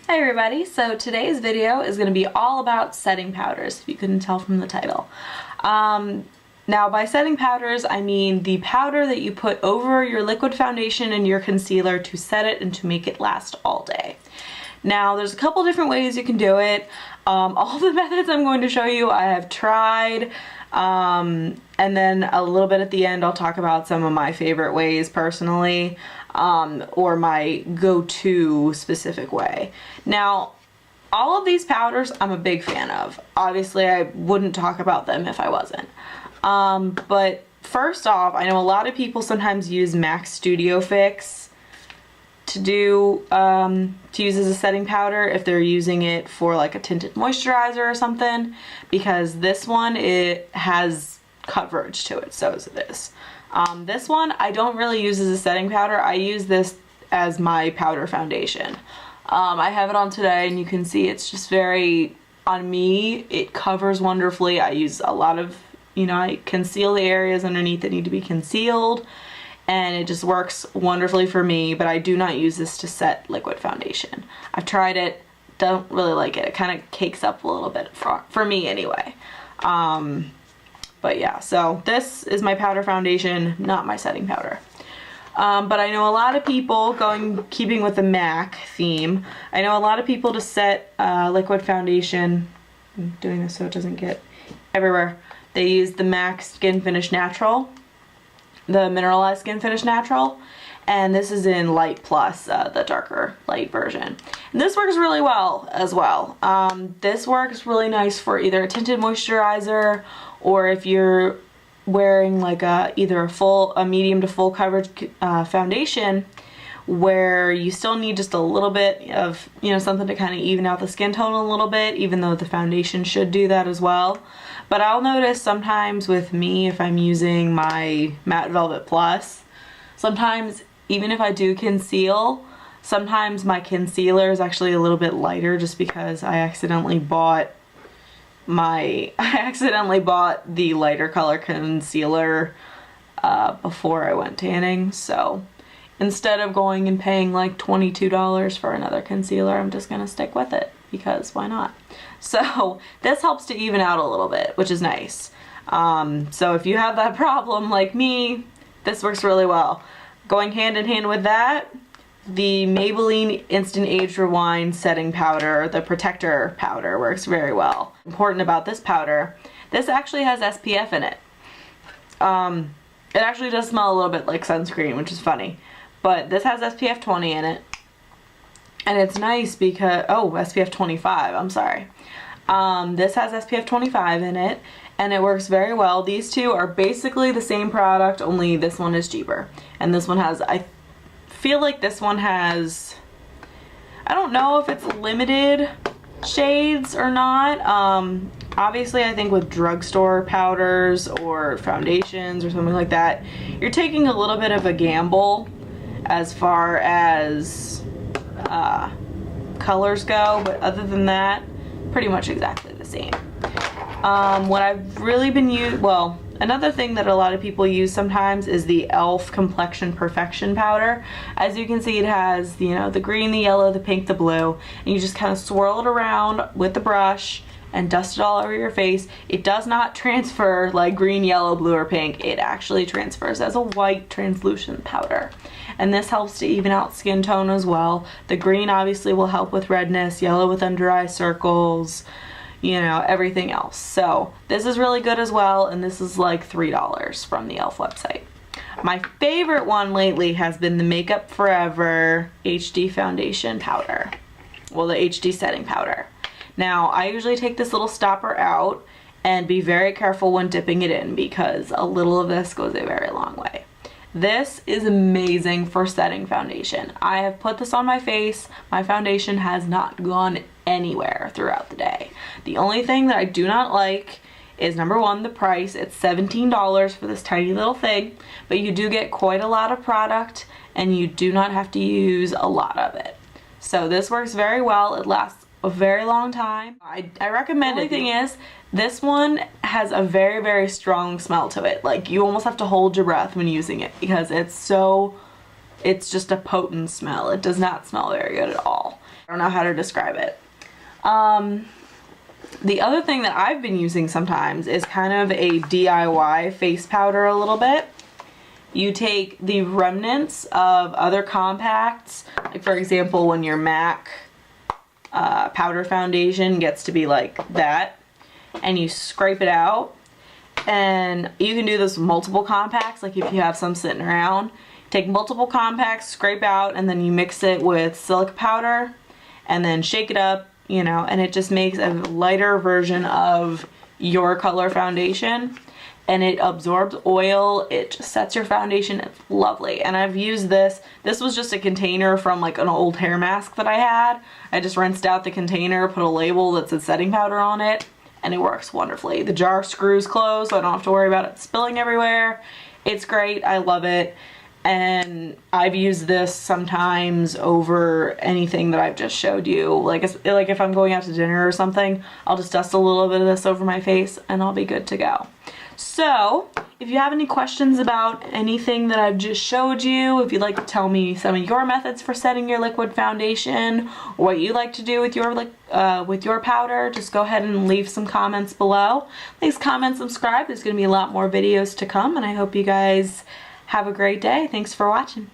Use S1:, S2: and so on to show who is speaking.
S1: Hi everybody, so today's video is going to be all about setting powders, if you couldn't tell from the title. Now by setting powders, I mean the powder that you put over your liquid foundation and your concealer to set it and to make it last all day. Now there's a couple different ways you can do it. All the methods I'm going to show you I have tried, and then a little bit at the end I'll talk about some of my favorite ways personally, or my go-to specific way. Now, all of these powders I'm a big fan of. Obviously, I wouldn't talk about them if I wasn't. But first off, I know a lot of people sometimes use MAC Studio Fix to use as a setting powder if they're using it for like a tinted moisturizer or something, because this one, it has coverage to it, so is this. This one I don't really use as a setting powder. I use this as my powder foundation. I have it on today and you can see it's just very, on me, it covers wonderfully. I use a lot of, I conceal the areas underneath that need to be concealed, and it just works wonderfully for me, but I do not use this to set liquid foundation. I've tried it, don't really like it. It kind of cakes up a little bit for me anyway. But yeah, so this is my powder foundation, not my setting powder. But I know a lot of people, keeping with the MAC theme, I know a lot of people to set liquid foundation, I'm doing this so it doesn't get everywhere, they use the MAC Skin Finish Natural, the Mineralized Skin Finish Natural, and this is in Light Plus, the darker light version. And this works really well as well. This works really nice for either a tinted moisturizer, or if you're wearing like either a medium to full coverage foundation where you still need just a little bit of, something to kind of even out the skin tone a little bit, even though the foundation should do that as well. But I'll notice sometimes with me, if I'm using my Matte Velvet Plus, sometimes even if I do conceal, sometimes my concealer is actually a little bit lighter just because I accidentally bought the lighter color concealer before I went tanning. So instead of going and paying like $22 for another concealer, I'm just gonna stick with it because why not? So this helps to even out a little bit, which is nice. So if you have that problem like me, this works really well. Going hand in hand with that, the Maybelline Instant Age Rewind setting powder, the protector powder, works very well. Important about this powder, this actually has SPF in it. It actually does smell a little bit like sunscreen, which is funny, but this has SPF 20 in it, and it's nice because, SPF 25, I'm sorry. This has SPF 25 in it, and it works very well. These two are basically the same product, only this one is cheaper, and this one has, I feel like this one has, I don't know if it's limited shades or not. Obviously I think with drugstore powders or foundations or something like that, you're taking a little bit of a gamble as far as colors go, but other than that, pretty much exactly the same. What I've really been another thing that a lot of people use sometimes is the e.l.f. Complexion Perfection Powder. As you can see, it has, the green, the yellow, the pink, the blue, and you just kind of swirl it around with the brush and dust it all over your face. It does not transfer like green, yellow, blue, or pink. It actually transfers as a white translucent powder. And this helps to even out skin tone as well. The green obviously will help with redness, yellow with under eye circles, everything else. So this is really good as well, and this is like $3 from the e.l.f. website. My favorite one lately has been the Makeup Forever HD Foundation Powder. Well, the HD Setting Powder. Now, I usually take this little stopper out and be very careful when dipping it in because a little of this goes a very long way. This is amazing for setting foundation. I have put this on my face. My foundation has not gone anywhere throughout the day. The only thing that I do not like is, number one, the price. It's $17 for this tiny little thing, but you do get quite a lot of product and you do not have to use a lot of it. So this works very well. It lasts a very long time. I recommend it. The only thing is, this one has a very, very strong smell to it. Like, you almost have to hold your breath when using it because it's so It's just a potent smell. It does not smell very good at all. I don't know how to describe it. The other thing that I've been using sometimes is kind of a DIY face powder a little bit. You take the remnants of other compacts, like for example when your MAC powder foundation gets to be like that, and you scrape it out. And you can do this with multiple compacts, like if you have some sitting around. Take multiple compacts, scrape out, and then you mix it with silica powder, and then shake it up, you know, and it just makes a lighter version of your color foundation. And it absorbs oil, it just sets your foundation, it's lovely. And I've used this was just a container from like an old hair mask that I had. I just rinsed out the container, put a label that said setting powder on it, and it works wonderfully. The jar screws closed, so I don't have to worry about it spilling everywhere. It's great, I love it. And I've used this sometimes over anything that I've just showed you. Like if I'm going out to dinner or something, I'll just dust a little bit of this over my face and I'll be good to go. So, if you have any questions about anything that I've just showed you, if you'd like to tell me some of your methods for setting your liquid foundation, or what you like to do with your powder, just go ahead and leave some comments below. Please comment, subscribe. There's going to be a lot more videos to come, and I hope you guys have a great day. Thanks for watching.